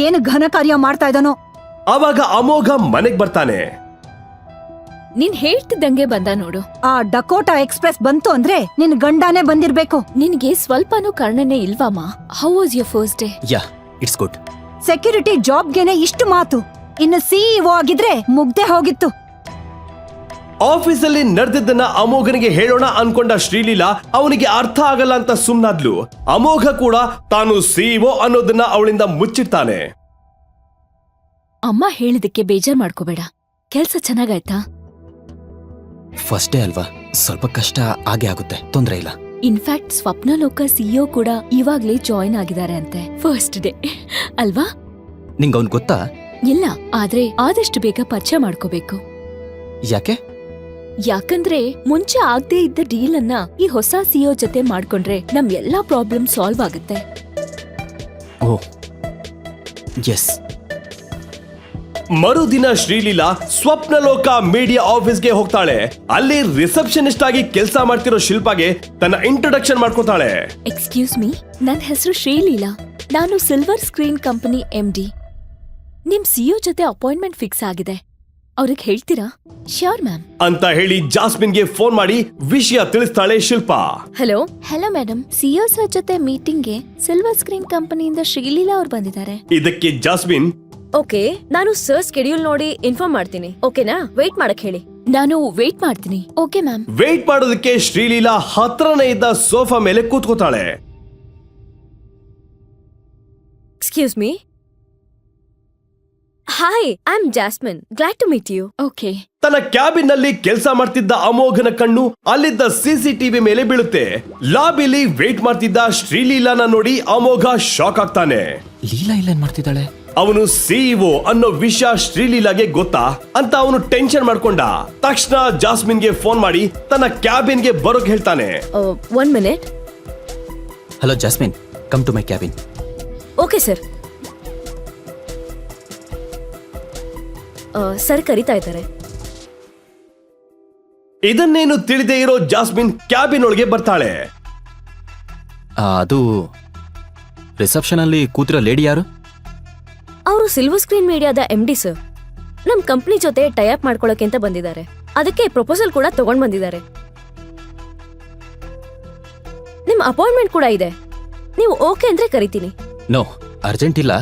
S3: ಏನು ಘನ ಕಾರ್ಯ ಮಾಡ್ತಾ ಇದ್ದಾನೋ.
S2: ಆವಾಗ ಅಮೋಘ ಮನೆಗ್ ಬರ್ತಾನೆ.
S1: ನೀನ್ ಹೇಳ್ತಿದ್ದಂಗೆ ಬಂದ ನೋಡು.
S3: ಆ ಡಕೋಟಾ ಎಕ್ಸ್ಪ್ರೆಸ್ ಬಂತು ಅಂದ್ರೆ ನಿನ್ ಗಂಡನೇ ಬಂದಿರ್ಬೇಕು.
S1: ನಿನ್ಗೆ ಸ್ವಲ್ಪನೂ ಕರ್ಣನೆ ಇಲ್ವಾಮ? How was your first day?
S4: Yeah, it's good.
S3: Security ಜಾಬ್ಗೆನೆ ಇಷ್ಟು ಮಾತು, ಇನ್ನು ಸಿಇಒ ಆಗಿದ್ರೆ ಮುಗ್ದೆ ಹೋಗಿತ್ತು.
S2: ಆಫೀಸಲ್ಲಿ ನಡೆದಿದ್ದನ್ನ ಅಮೋಘನಿಗೆ ಹೇಳೋಣ ಅನ್ಕೊಂಡ ಶ್ರೀಲೀಲಾ ಅವನಿಗೆ ಅರ್ಥ ಆಗಲ್ಲ ಅಂತ ಸುಮ್ನಾದ್ಲು. ಅಮೋಘ ಕೂಡ ತಾನು ಸಿಇಒ ಅನ್ನೋದನ್ನ ಅವಳಿಂದ ಮುಚ್ಚಿಡ್ತಾನೆ.
S1: ಅಮ್ಮ ಹೇಳಿದಕ್ಕೆ ಬೇಜಾರ್ ಮಾಡ್ಕೋಬೇಡ. ಕೆಲ್ಸ ಚೆನ್ನಾಗಾಯ್ತಾ?
S4: ಫಸ್ಟ್ ಡೇ ಅಲ್ವಾ, ಸ್ವಲ್ಪ ಕಷ್ಟ ಆಗೇ ಆಗುತ್ತೆ, ತೊಂದ್ರೆ ಇಲ್ಲ.
S1: ಇನ್ಫ್ಯಾಕ್ಟ್ ಸ್ವಪ್ನಲೋಕ ಸಿಇಒ ಕೂಡ ಇವಾಗ್ಲೇ ಜಾಯಿನ್ ಆಗಿದ್ದಾರೆ ಅಂತೆ. ಫಸ್ಟ್ ಡೇ ಅಲ್ವಾ?
S4: ನಿಂಗ್ ಅವ್ನ್ ಗೊತ್ತಾ?
S1: ಇಲ್ಲ, ಆದ್ರೆ ಆದಷ್ಟು ಬೇಗ ಪರಿಚಯ ಮಾಡ್ಕೋಬೇಕು.
S4: ಯಾಕೆ?
S1: ಯಾಕಂದ್ರೆ ಮುಂಚೆ ಆಗದೆ ಇದ್ದ ಡೀಲ್ ಅನ್ನ ಈ ಹೊಸ ಸಿಇಒ ಜೊತೆ ಮಾಡ್ಕೊಂಡ್ರೆ ನಮ್ ಎಲ್ಲಾ ಪ್ರಾಬ್ಲಮ್ ಸಾಲ್ವ್ ಆಗುತ್ತೆ.
S4: ಓ ಎಸ್.
S2: ಮರುದಿನ ಶ್ರೀಲೀಲಾ ಸ್ವಪ್ನಲೋಕ ಮೀಡಿಯಾ ಆಫೀಸ್ಗೆ ಹೋಗ್ತಾಳೆ. ಅಲ್ಲಿ ರಿಸೆಪ್ಷನಿಸ್ಟ್ ಆಗಿ ಕೆಲಸ ಮಾಡ್ತಿರೋ ಶಿಲ್ಪಾಗೆ ತನ್ನ ಇಂಟ್ರೊಡಕ್ಷನ್ ಮಾಡ್ಕೊತಾಳೆ.
S1: ಎಕ್ಸ್ಕ್ಯೂಸ್ ಮೀ, ನನ್ ಹೆಸರು ಶ್ರೀಲೀಲಾ. ನಾನು ಸಿಲ್ವರ್ ಸ್ಕ್ರೀನ್ ಕಂಪನಿ MD. ನಿಮ್ ಸಿಇಒ ಜೊತೆ ಅಪಾಯಿಂಟ್ಮೆಂಟ್ ಫಿಕ್ಸ್ ಆಗಿದೆ. ಅವ್ರಿಗೆ ಹೇಳ್ತೀರಾ? ಶ್ಯೂರ್ ಮ್ಯಾಮ್
S2: ಅಂತ ಹೇಳಿ ಜಾಸ್ಮಿನ್ಗೆ ಫೋನ್ ಮಾಡಿ ವಿಷಯ ತಿಳಿಸ್ತಾಳೆ Shilpa.
S7: Hello.
S1: Hello madam, CEO sir ಜೊತೆ ಮೀಟಿಂಗ್ಗೆ ಸಿಲ್ವರ್ ಸ್ಕ್ರೀನ್ ಕಂಪನಿಯಿಂದ ಶ್ರೀಲೀಲಾ ಅವ್ರು ಬಂದಿದ್ದಾರೆ.
S2: ಇದಕ್ಕೆ ಜಾಸ್ಮಿನ್,
S7: ಓಕೆ, ನಾನು ಸರ್ ಸ್ಕೆಡ್ಯೂಲ್ ನೋಡಿ ಇನ್ಫಾರ್ಮ್ ಮಾಡ್ತೀನಿ. ಓಕೆನಾ? ವೇಟ್ ಮಾಡಕ್ ಹೇಳಿ.
S1: ನಾನು ವೇಟ್ ಮಾಡ್ತೀನಿ. Okay ma'am.
S2: ವೇಟ್ ಮಾಡೋದಕ್ಕೆ ಶ್ರೀಲೀಲಾ ಹತ್ರನೇ ಇದ್ದ ಸೋಫಾ ಮೇಲೆ ಕೂತ್ಕೋತಾಳೆ.
S7: Excuse me. Hi, I am Jasmine. Glad to meet you.
S1: Okay.
S2: ತನ್ನ ಕ್ಯಾಬಿನ್ ನಲ್ಲಿ ಕೆಲಸ ಮಾಡ್ತಿದ್ದ ಅಮೋಘನ ಕಣ್ಣು ಅಲ್ಲಿದ್ದ CCTV ಮೇಲೆ ಬೀಳುತ್ತೆ. ಲಾಬಿಲಿ ವೇಟ್ ಮಾಡ್ತಿದ್ದ ಶ್ರೀಲೀಲಾನ ನೋಡಿ ಅಮೋಘ ಶಾಕ್ ಆಗ್ತಾನೆ.
S4: ಲೀಲಾ ಇಲ್ಲೇನ್ ಮಾಡ್ತಿದ್ದಾಳೆ?
S2: ಅವನು ಸಿಇಒ ಅನ್ನೋ ವಿಷಯ ಶ್ರೀಲೀಲಾಗೆ ಗೊತ್ತಾ ಅಂತ ಅವನು ಟೆನ್ಷನ್ ಮಾಡ್ಕೊಂಡ. ತಕ್ಷಣ ಜಾಸ್ಮಿನ್ಗೆ ಫೋನ್ ಮಾಡಿ ತನ್ನ ಕ್ಯಾಬಿನ್ಗೆ ಬರೋಕ್ ಹೇಳ್ತಾನೆ.
S7: 1 minute.
S4: Hello Jasmine, come to my cabin.
S7: Okay sir. Sir ಕರೀತಾ ಇದ್ದಾರೆ.
S2: ಇದನ್ನೇನು ತಿಳಿದೇ ಇರೋ ಜಾಸ್ಮಿನ್ ಕ್ಯಾಬಿನ್ ಒಳಗೆ ಬರ್ತಾಳೆ.
S4: ಅದು ರಿಸೆಪ್ಷನ್ ಅಲ್ಲಿ ಕೂತಿರೋ ಲೇಡಿ ಯಾರು?
S7: ಅವರು ಸಿಲ್ವರ್ ಸ್ಕ್ರೀನ್ ಮೀಡಿಯಾದ MD ಸರ್. ನಮ್ ಕಂಪ್ನಿ ಜೊತೆ ಟೈಅಪ್ ಮಾಡ್ಕೊಳಕ್ಕೆ ಅಂತ ಬಂದಿದ್ದಾರೆ. ಅದಕ್ಕೆ ಪ್ರಪೋಸಲ್ ಕೂಡ ತಗೊಂಡ್ ಬಂದಿದ್ದಾರೆ. ನಿಮ್ ಅಪಾಯಿಂಟ್ಮೆಂಟ್ ಕೂಡ ಇದೆ. ನೀವು ಓಕೆ ಅಂದ್ರೆ ಕರಿತೀನಿ.
S4: ನೋ, ಅರ್ಜೆಂಟ್ ಇಲ್ಲ.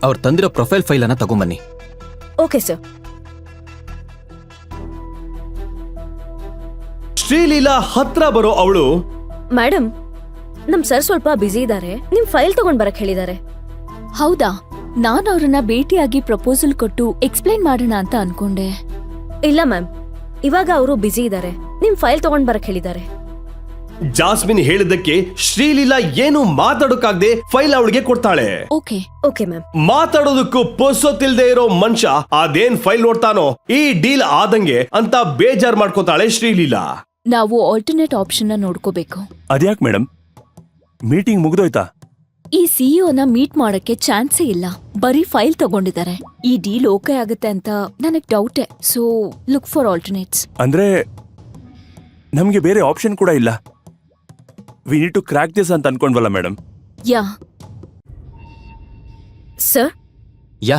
S4: ಅವ್ರು ತಂದಿರೋ ಪ್ರೊಫೈಲ್ ಫೈಲ್ ಅನ್ನ ತಗೊಂಬನ್ನಿ.
S7: Okay sir.
S2: ಶ್ರೀಲೀಲಾ ಹತ್ರ ಬರೋ ಅವಳು,
S7: ಮೇಡಮ್, ನಮ್ ಸರ್ ಸ್ವಲ್ಪ ಬ್ಯುಸಿ ಇದ್ದಾರೆ. ನಿಮ್ ಫೈಲ್ ತಗೊಂಡ್ ಬರಕ್ ಹೇಳಿದ್ದಾರೆ.
S1: ಹೌದಾ? ನಾನು ಅವ್ರನ್ನ ಭೇಟಿಯಾಗಿ ಪ್ರಪೋಸಲ್ ಕೊಟ್ಟು ಎಕ್ಸ್ಪ್ಲೈನ್ ಮಾಡೋಣ ಅಂತ ಅನ್ಕೊಂಡೆ.
S7: ಇಲ್ಲ ಮ್ಯಾಮ್, ಇವಾಗ ಅವರು ಬ್ಯುಸಿ ಇದ್ದಾರೆ. ನಿಮ್ ಫೈಲ್ ತಗೊಂಡ್ ಬರಕ್ ಹೇಳಿದ್ದಾರೆ.
S2: ಜಾಸ್ಮಿನ್ ಹೇಳಿದ್ದಕ್ಕೆ ಶ್ರೀಲೀಲಾ ಏನು ಮಾತಾಡೋಕಾಗ್ದೆ ಫೈಲ್ ಅವಳಿಗೆ ಕೊಡ್ತಾಳೆ.
S1: ಓಕೆ.
S7: Okay ma'am.
S2: ಮಾತಾಡೋದಕ್ಕೂ ಪೊಸೊತ್ತಿಲ್ದೆ ಇರೋ ಮನುಷ್ಯ ಅದೇನ್ ಫೈಲ್ ನೋಡ್ತಾನೋ ಈ ಡೀಲ್ ಆದಂಗೆ ಅಂತ ಬೇಜಾರ್ ಮಾಡ್ಕೋತಾಳೆ ಶ್ರೀಲೀಲಾ.
S1: ನಾವು ಆಲ್ಟರ್ನೇಟ್ ಆಪ್ಷನ್ ನೋಡ್ಕೋಬೇಕು.
S5: ಅದ್ಯಾಕ್ ಮೇಡಮ್, ಮೀಟಿಂಗ್ ಮುಗ್ದೋಯ್ತಾ?
S1: ಈ ಸಿಇಒನ ಮೀಟ್ ಮಾಡಕ್ಕೆ ಚಾನ್ಸೇ ಇಲ್ಲ. ಬರೀ ಫೈಲ್ ತಗೊಂಡಿದ್ದಾರೆ. ಈ ಡೀಲ್ ಓಕೆ ಆಗುತ್ತೆ ಅಂತ ನನಗ್ ಡೌಟೇ. So look for alternates.
S5: ಅಂದ್ರೆ ನಮ್ಗೆ ಬೇರೆ ಆಪ್ಷನ್ ಕೂಡ ಇಲ್ಲ. We need to crack this ಅಂತ ಅನ್ಕೊಂಡ್ವಲ್ಲ madam.
S1: Yeah
S7: sir.
S4: Yeah,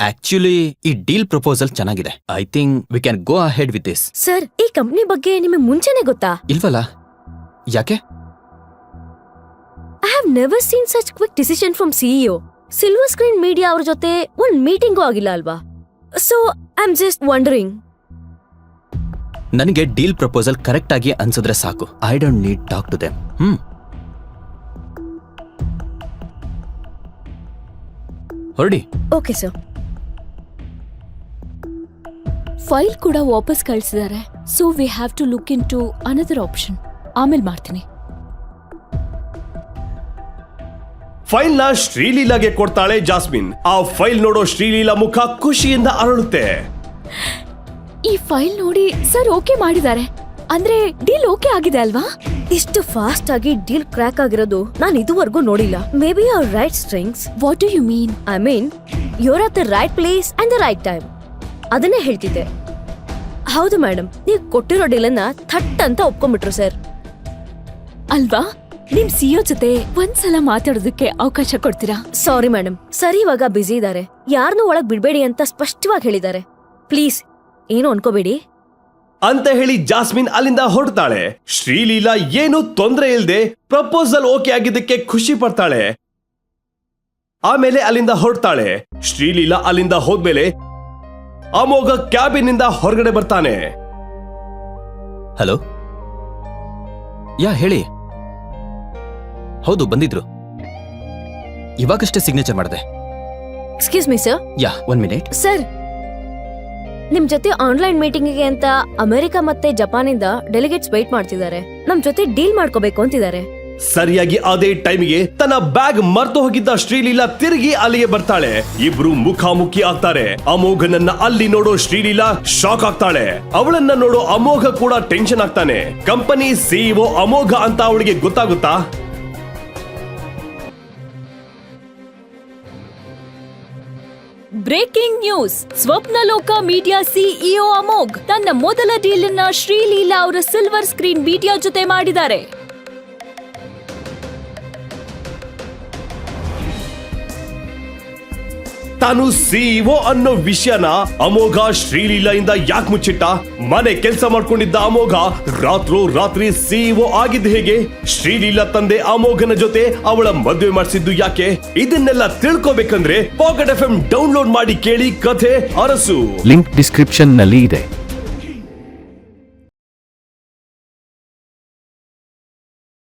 S4: actually ಈ ಡೀಲ್ ಪ್ರಪೋಸಲ್ ಚೆನ್ನಾಗಿದೆ. I think we can go ahead with this.
S7: Sir, ಈ ಕಂಪ್ನಿ ಬಗ್ಗೆ ನಿಮಗೆ ಮುಂಚೆನೆ ಗೊತ್ತಾ?
S4: ಇಲ್ವಲ್ಲ, ಯಾಕೆ?
S7: I have never seen such quick decision from CEO. Silver screen media ಅವ್ರ ಜೊತೆ ಒಂದ್ ಮೀಟಿಂಗೂ ಆಗಿಲ್ಲ ಅಲ್ವಾ? So I am just wandering.
S4: ನನಗೆ ಡೀಲ್ ಪ್ರಪೋಸಲ್ ಕರೆಕ್ಟ್ ಆಗಿ ಅನ್ಸಿದ್ರೆ ಸಾಕು. I don't need talk to them. ಹೊರಡಿ.
S7: Okay sir.
S1: ಫೈಲ್ ಕೂಡ ವಾಪಸ್ ಕಳಿಸಿದ್ದಾರೆ. So we have to look into another option. ಆಮೇಲೆ ಮಾಡ್ತೀನಿ.
S2: ಫೈಲ್ ನ ಶ್ರೀಲೀಲಾಗೆ ಕೊಡ್ತಾಳೆ ಜಾಸ್ಮಿನ್. ಆ ಫೈಲ್ ನೋಡೋ ಶ್ರೀಲೀಲಾ ಮುಖ ಖುಷಿಯಿಂದ ಅರಳುತ್ತೆ.
S1: ಈ ಫೈಲ್ ನೋಡಿ ಸರ್ ಓಕೆ ಮಾಡಿದ್ದಾರೆ ಅಂದ್ರೆ ಡೀಲ್ ಓಕೆ ಆಗಿದೆ ಅಲ್ವಾ?
S7: ಇಷ್ಟು ಫಾಸ್ಟ್ ಆಗಿ ಡೀಲ್ ಕ್ರ್ಯಾಕ್ ಆಗಿರೋದು ನಾನು ಇದುವರೆಗೂ ನೋಡಿಲ್ಲ. Maybe our right strings.
S1: What do you mean?
S7: I mean you're at the right place and the right time. ಅದನ್ನೇ ಹೇಳ್ತಿದ್ದೆ. ಹೌದು ಮೇಡಮ್, ನೀವು ಕೊಟ್ಟಿರೋ ಡೀಲನ್ನ ಥಟ್ ಅಂತ ಒಪ್ಕೊಂಡ್ಬಿಟ್ರು ಸರ್.
S1: ಅಲ್ವಾ? ನಿಮ್ ಸಿಒ ಜೊತೆ ಒಂದ್ಸಲ ಮಾತಾಡೋದಕ್ಕೆ ಅವಕಾಶ ಕೊಡ್ತೀರಾ?
S7: ಸಾರಿ ಮೇಡಮ್, ಸರಿ ಇವಾಗ ಬ್ಯುಸಿ ಇದ್ದಾರೆ. ಯಾರನ್ನೂ ಒಳಗ್ ಬಿಡ್ಬೇಡಿ ಅಂತ ಸ್ಪಷ್ಟವಾಗಿ ಹೇಳಿದ್ದಾರೆ. ಪ್ಲೀಸ್ ಏನು ಅನ್ಕೋಬೇಡಿ
S2: ಅಂತ ಹೇಳಿ ಜಾಸ್ಮಿನ್ ಅಲ್ಲಿಂದ ಹೊರಡ್ತಾಳೆ. ಶ್ರೀಲೀಲಾ ಏನು ತೊಂದರೆ ಇಲ್ಲದೆ ಪ್ರಪೋಸಲ್ ಓಕೆ ಆಗಿದ್ದಕ್ಕೆ ಖುಷಿ ಪಡ್ತಾಳೆ. ಆಮೇಲೆ ಅಲ್ಲಿಂದ ಹೊರಡ್ತಾಳೆ. ಶ್ರೀಲೀಲಾ ಅಲ್ಲಿಂದ ಹೋದ್ಮೇಲೆ ಅಮೋಘ ಕ್ಯಾಬಿನ್ ನಿಂದ ಹೊರಗಡೆ ಬರ್ತಾನೆ.
S4: ಹಲೋ, ಯಾ ಹೇಳಿ. ಹೌದು, ಬಂದಿದ್ರು. ಇವಾಗಷ್ಟೇ ಸಿಗ್ನೇಚರ್ ಮಾಡಿದೆ.
S7: Excuse me sir.
S4: Yeah, 1 minute.
S7: Sir, ನಿಮ್ ಜೊತೆ ಆನ್ಲೈನ್ ಮೀಟಿಂಗ್ಗೆ ಅಂತ ಅಮೆರಿಕ ಮತ್ತೆ ಜಪಾನಿಂದ ಡೆಲಿಗೇಟ್ಸ್ ವೇಟ್ ಮಾಡ್ತಿದ್ದಾರೆ. ನಮ್ ಜೊತೆ ಡೀಲ್ ಮಾಡ್ಕೋಬೇಕು ಅಂತಿದ್ದಾರೆ.
S2: ಸರಿಯಾಗಿ ಅದೇ ಟೈಮಿಗೆ ತನ್ನ ಬ್ಯಾಗ್ ಮರ್ತು ಹೋಗಿದ್ದ ಶ್ರೀಲೀಲಾ ತಿರುಗಿ ಅಲ್ಲಿಗೆ ಬರ್ತಾಳೆ. ಇಬ್ರು ಮುಖಾಮುಖಿ ಆಗ್ತಾರೆ. ಅಮೋಘನನ್ನ ಅಲ್ಲಿ ನೋಡೋ ಶ್ರೀಲೀಲಾ ಶಾಕ್ ಆಗ್ತಾಳೆ. ಅವಳನ್ನ ನೋಡೋ ಅಮೋಘ ಕೂಡ ಟೆನ್ಷನ್ ಆಗ್ತಾನೆ. ಕಂಪನಿ ಸಿಇಒ ಅಮೋಘ ಅಂತ ಅವಳಿಗೆ ಗೊತ್ತಾಗುತ್ತಾ?
S1: Breaking news! Swapnaloka media CEO Amogh ತನ್ನ ಮೊದಲ ಡೀಲ್ ಅನ್ನ ಶ್ರೀಲೀಲಾ ಅವರ ಸಿಲ್ವರ್ ಸ್ಕ್ರೀನ್ ಮೀಡಿಯಾ ಜೊತೆ ಮಾಡಿದ್ದಾರೆ.
S2: ತಾನು ಸಿಇಒ ಅನ್ನೋ ವಿಷಯನ ಅಮೋಘ ಶ್ರೀಲೀಲಾ ಇಂದ ಯಾಕೆ ಮುಚ್ಚಿಟ್ಟ? ಮನೆ ಕೆಲಸ ಮಾಡ್ಕೊಂಡಿದ್ದ ಅಮೋಘ ರಾತ್ರಿ ಸಿಇಒ ಆಗಿದ್ದು ಹೇಗೆ? ಶ್ರೀಲೀಲಾ ತಂದೆ ಅಮೋಘನ ಜೊತೆ ಅವಳ ಮದುವೆ ಮಾಡಿಸಿದ್ದು ಯಾಕೆ? ಇದನ್ನೆಲ್ಲ ತಿಳ್ಕೋಬೇಕಂದ್ರೆ ಪಾಕೆಟ್ FM ಡೌನ್ಲೋಡ್ ಮಾಡಿ ಕೇಳಿ ಕಥೆ ಅರಸು.
S8: ಲಿಂಕ್ ಡಿಸ್ಕ್ರಿಪ್ಷನ್ ನಲ್ಲಿ ಇದೆ.